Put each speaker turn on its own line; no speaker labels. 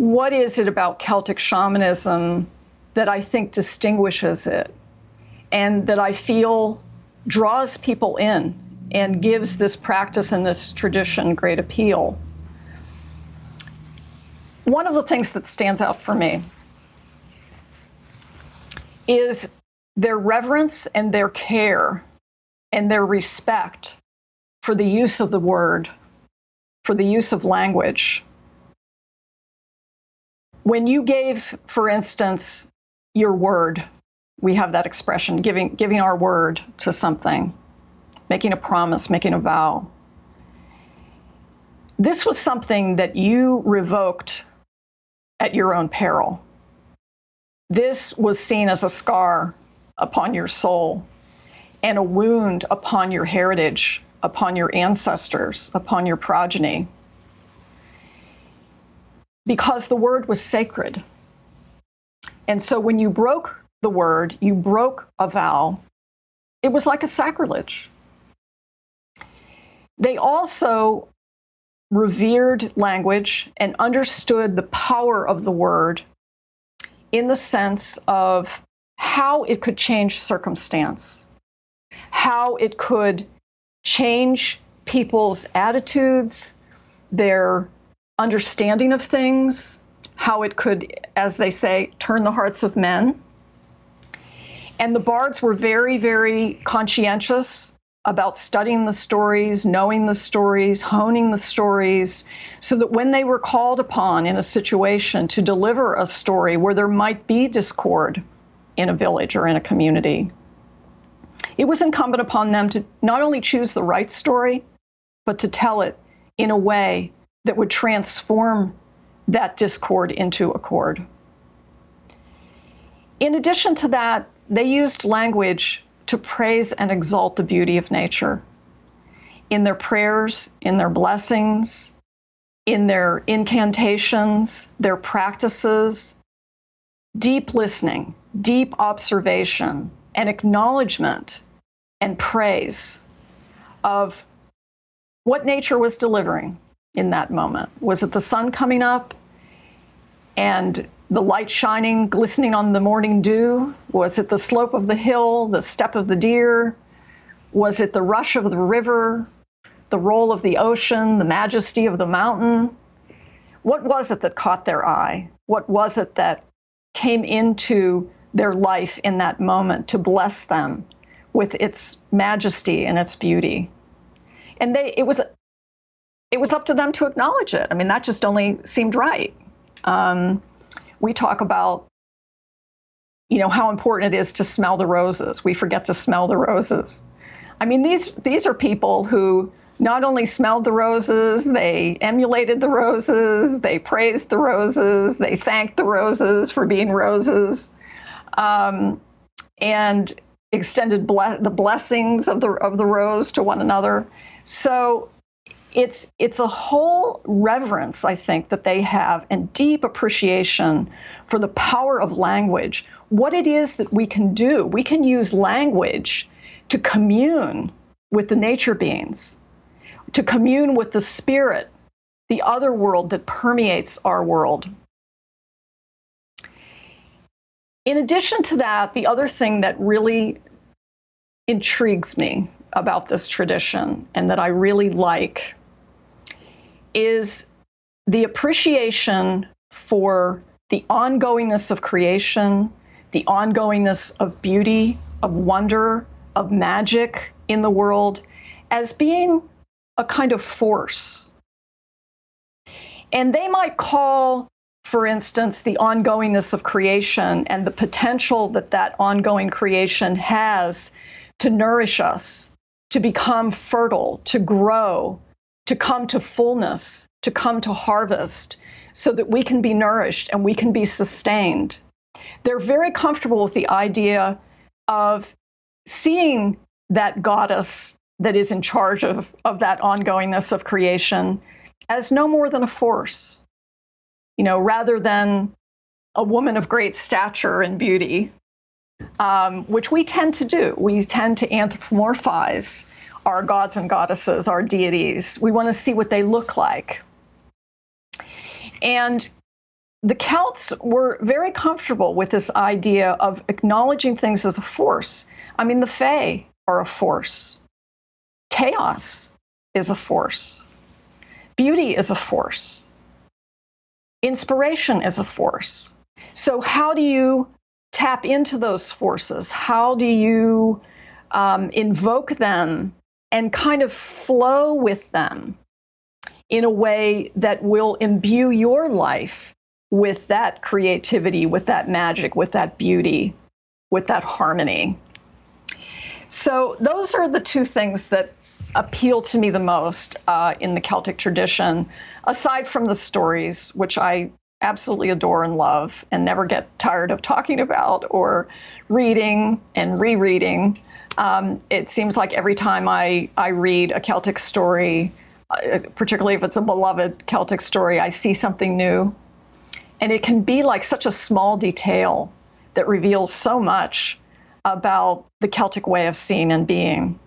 what is it about Celtic shamanism that I think distinguishes it and that I feel draws people in and gives this practice and this tradition great appeal? One of the things that stands out for me is their reverence and their care and their respect for the use of the word, for the use of language. When you gave, for instance, your word, we have that expression, giving our word to something, making a promise, making a vow. This was something that you revoked at your own peril. This was seen as a scar upon your soul and a wound upon your heritage, upon your ancestors, upon your progeny, because the word was sacred. And so when you broke the word, you broke a vow, it was like a sacrilege. They also revered language and understood the power of the word in the sense of how it could change circumstance, how it could change people's attitudes, their understanding of things, how it could, as they say, turn the hearts of men. And the bards were very, very conscientious about studying the stories, knowing the stories, honing the stories, so that when they were called upon in a situation to deliver a story where there might be discord in a village or in a community, it was incumbent upon them to not only choose the right story, but to tell it in a way that would transform that discord into accord. In addition to that, they used language to praise and exalt the beauty of nature in their prayers, in their blessings, in their incantations, their practices. Deep listening, deep observation, and acknowledgement and praise of what nature was delivering in that moment. Was it the sun coming up and the light shining, glistening on the morning dew? Was it the slope of the hill, the step of the deer? Was it the rush of the river, the roll of the ocean, the majesty of the mountain? What was it that caught their eye? What was it that came into their life in that moment to bless them with its majesty and its beauty? And it was up to them to acknowledge it. I mean, that just only seemed right. We talk about, how important it is to smell the roses. We forget to smell the roses. I mean, these are people who not only smelled the roses, they emulated the roses, they praised the roses, they thanked the roses for being roses, and extended the blessings of the rose to one another. So it's a whole reverence, I think, that they have, and deep appreciation for the power of language, what it is that we can do. We can use language to commune with the nature beings, to commune with the spirit, the other world that permeates our world. In addition to that, the other thing that really intrigues me about this tradition and that I really like is the appreciation for the ongoingness of creation, the ongoingness of beauty, of wonder, of magic in the world as being a kind of force. And they might call, for instance, the ongoingness of creation and the potential that that ongoing creation has to nourish us, to become fertile, to grow, to come to fullness, to come to harvest, so that we can be nourished and we can be sustained. They're very comfortable with the idea of seeing that goddess that is in charge of that ongoingness of creation as no more than a force, rather than a woman of great stature and beauty, which we tend to do. We tend to anthropomorphize our gods and goddesses, our deities. We want to see what they look like. And the Celts were very comfortable with this idea of acknowledging things as a force. I mean, the Fae are a force. Chaos is a force. Beauty is a force. Inspiration is a force. So how do you tap into those forces? How do you invoke them and kind of flow with them in a way that will imbue your life with that creativity, with that magic, with that beauty, with that harmony? So those are the two things that appeal to me the most in the Celtic tradition, aside from the stories, which I absolutely adore and love and never get tired of talking about or reading and rereading. It seems like every time I read a Celtic story, particularly if it's a beloved Celtic story, I see something new. And it can be like such a small detail that reveals so much about the Celtic way of seeing and being.